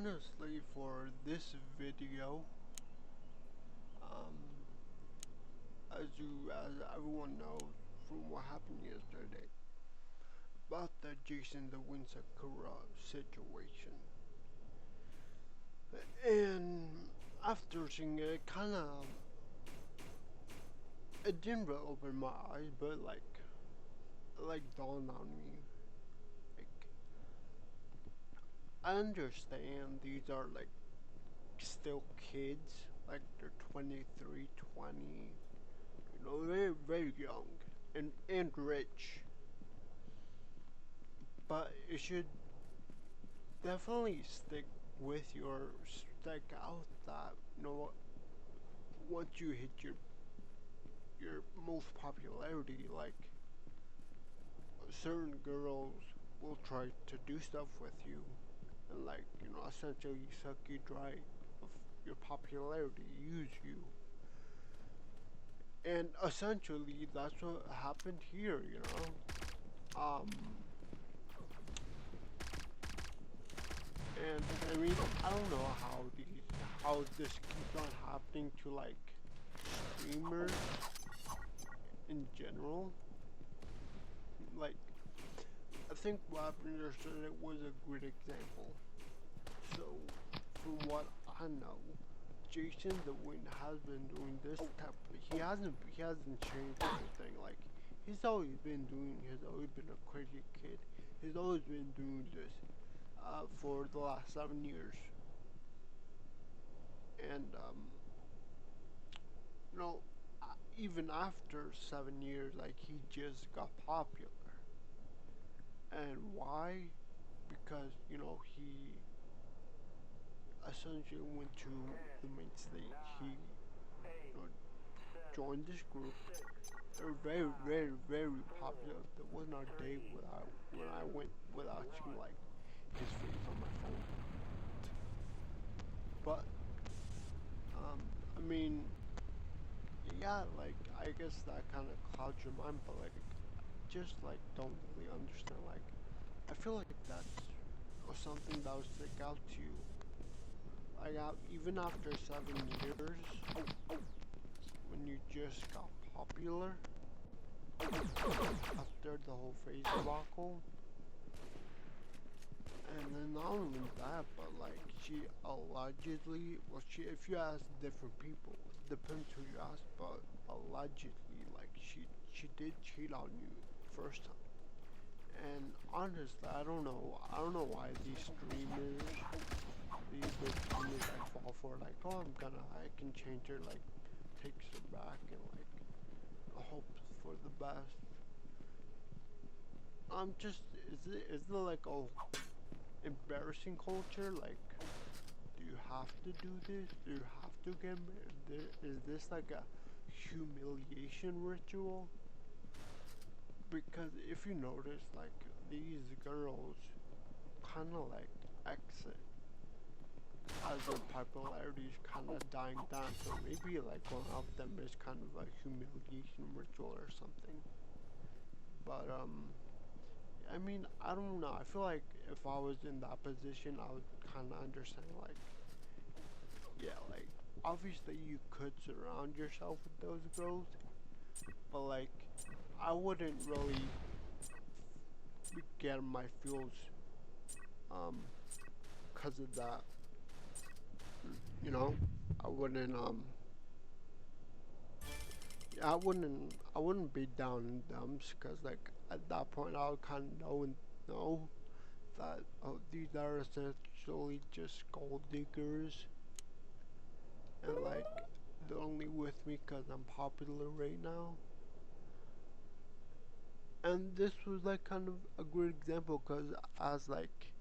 honestly, for this video, um, as everyone knows from what happened yesterday about the Jason the Wind Sakura situation, and after seeing it, kind of it didn't really open my eyes, but like dawned on me. Like I understand these are like still kids, like they're 23, 20, you know, they're very young and rich, but it should definitely stick out that you know once you hit your most popularity, like certain girls will try to do stuff with you and like you know essentially suck you dry of your popularity, use you, and essentially that's what happened here. You know, and I mean I don't know how this keeps on happening to like streamers in general. Like I think what happened yesterday was a great example. So, from what I know, Jason the Wind has been doing this type. He hasn't changed anything. Like he's always been doing. He's always been a crazy kid. He's always been doing this for the last 7 years. And you know, even after 7 years, like he just got popular. And why? Because you know he essentially went to the main stage. He you know, joined this group. They were very, very, very popular. There wasn't a day without when I went without seeing like his face on my phone. But I mean, yeah, like I guess that kind of clouds your mind. But like, just like don't really understand. Like, I feel like that's something that would stick out to you. Like, even after 7 years, when you just got popular, after the whole phase debacle, and then not only that, but like she allegedly, well, she if you ask different people, depends who you ask, but allegedly, like she did cheat on you first time. And honestly, I don't know why these big streamers like fall for like, oh, I can change her, like takes her back and like hopes for the best. Just is there like a embarrassing culture? Like, do you have to do this? Do you have to get married? Is this like a humiliation ritual? Because if you notice, like these girls kind of like exit as their popularity is kind of dying down. So maybe like one of them is kind of a humiliation ritual or something. But I mean, I don't know. I feel like if I was in that position, I would kind of understand like yeah, like obviously you could surround yourself with those girls, but like I wouldn't really get my feels um cuz of that, you know? I wouldn't I wouldn't be down in dumps cuz like at that point I would kind of know that oh, these are essentially just gold diggers and like they're only with me cuz I'm popular right now. And this was like kind of a great example because as like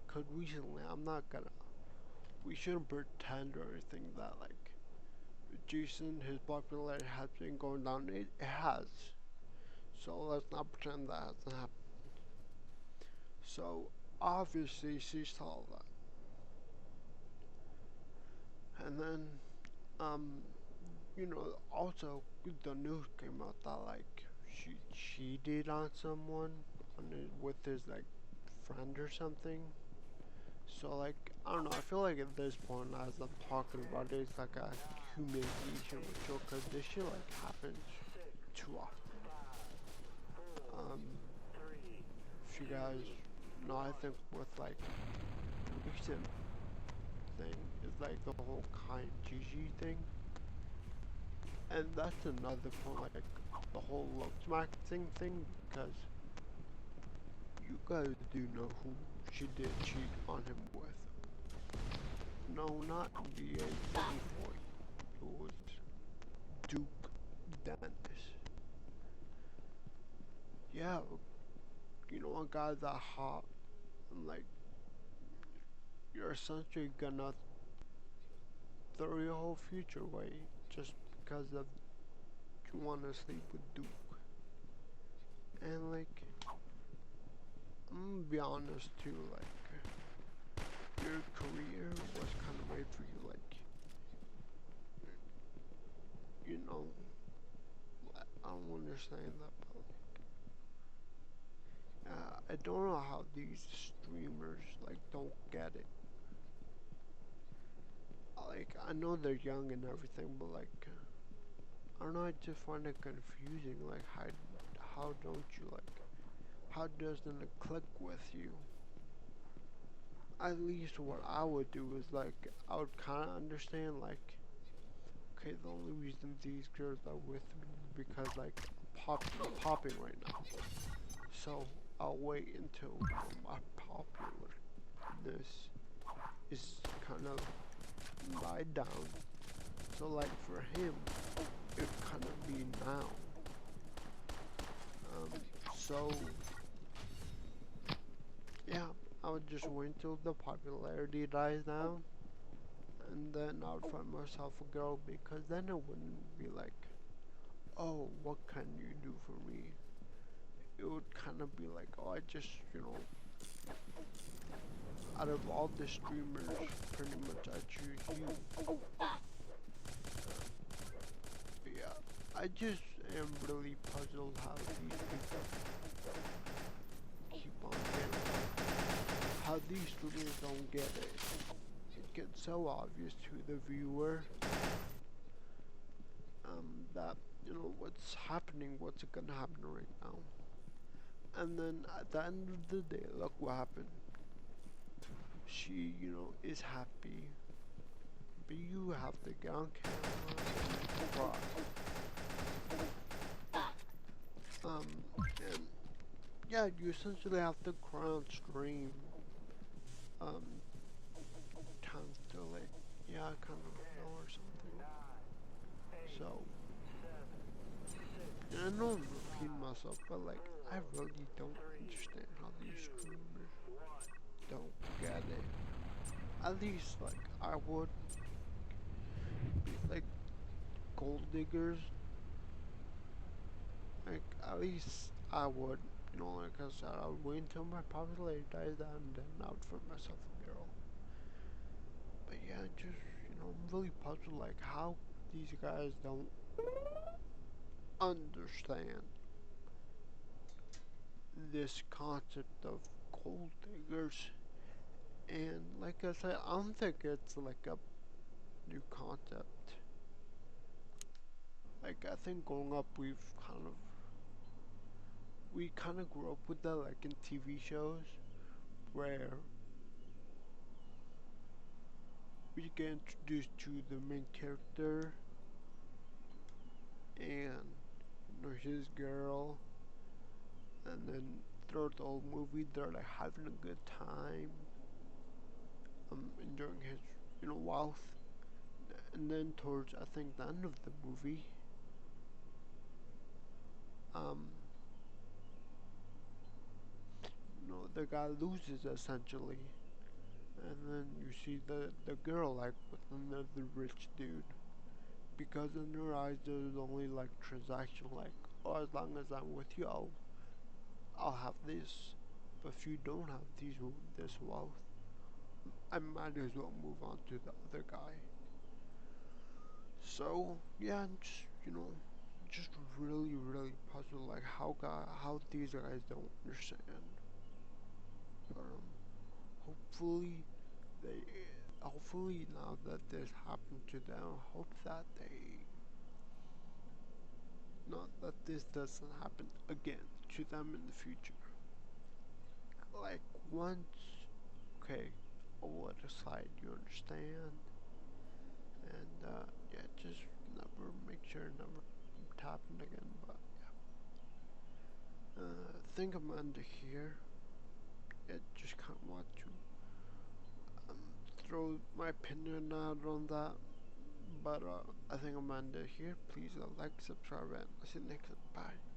because recently I'm not gonna we shouldn't pretend or anything that like Jason his popularity has been going down. It has, so let's not pretend that hasn't happened. So obviously she saw that, and then um you know also the news came out that like she cheated on someone with his like friend or something. So like, I don't know, I feel like at this point as I'm talking about it, it's like a humiliation ritual because this shit like happens too often. Um, if you guys know, I think with like recent thing is like the whole Kai and Gigi thing. And that's another point, like the whole love smacking thing, because you guys do know who she did cheat on him with. No, not BA Boy. It was Duke Dennis. Yeah, you know, a guy that hot, and like, you're essentially gonna throw your whole future away just because of you wanna sleep with Duke. And like, I'm gonna be honest too, like, your career was kind of made for you, like, you know, I don't understand that, but I don't know how these streamers, like, don't get it. Like, I know they're young and everything, but like, I don't know, I just find it confusing, like, how don't you, like, how doesn't it click with you? At least what I would do is, like, I would kind of understand, like, okay, the only reason these girls are with me is because, like, I'm popping right now. So, I'll wait until my popularness is kind of died down. So, like, for him, it kind of be now. So, yeah, I would just wait until the popularity dies down, and then I would find myself a girl, because then it wouldn't be like, oh, what can you do for me? It would kind of be like, oh, I just, you know, out of all the streamers, pretty much I choose you. But yeah, I just am really puzzled how these people keep on getting, how these streamers don't get it. It gets so obvious to the viewer that, you know, what's happening, what's gonna happen right now. And then at the end of the day, look what happened. She, you know, is happy, but you have to get on camera and cry. And yeah, you essentially have to cry on stream. Um, Times to like, yeah, I kind of know or something. So, and I know I'm repeating myself, but like, I really don't understand how these streamers don't get it. At least, like, I would be like gold diggers. Like, at least I would, you know, like I said, I would wait until my popularity dies down and then I would find myself a girl. But yeah, just, you know, I'm really puzzled, like, how these guys don't understand this concept of gold diggers. And like I said, I don't think it's like a new concept. Like, I think growing up, we kind of grew up with that, like in TV shows, where we get introduced to the main character and, you know, his girl, and then throughout the whole movie, they're like having a good time, enjoying his, you know, wealth. And then towards, I think, the end of the movie, um, you know, the guy loses essentially, and then you see the girl like with another rich dude, because in her eyes there's only like transaction, like, oh, as long as I'm with you, I'll have this, but if you don't have this wealth, I might as well move on to the other guy. So yeah, I'm just, you know, just really puzzled, like how these guys don't understand. But hopefully they hopefully now that this happened to them, hope that they not that this doesn't happen again to them in the future. Like once, okay, I'll let aside, you understand, and yeah, just never make sure never happen again. But yeah, I think I'm under here. It just kind of want to throw my opinion out on that. But I think I'm under here. Please like, subscribe, and see you next time. Bye.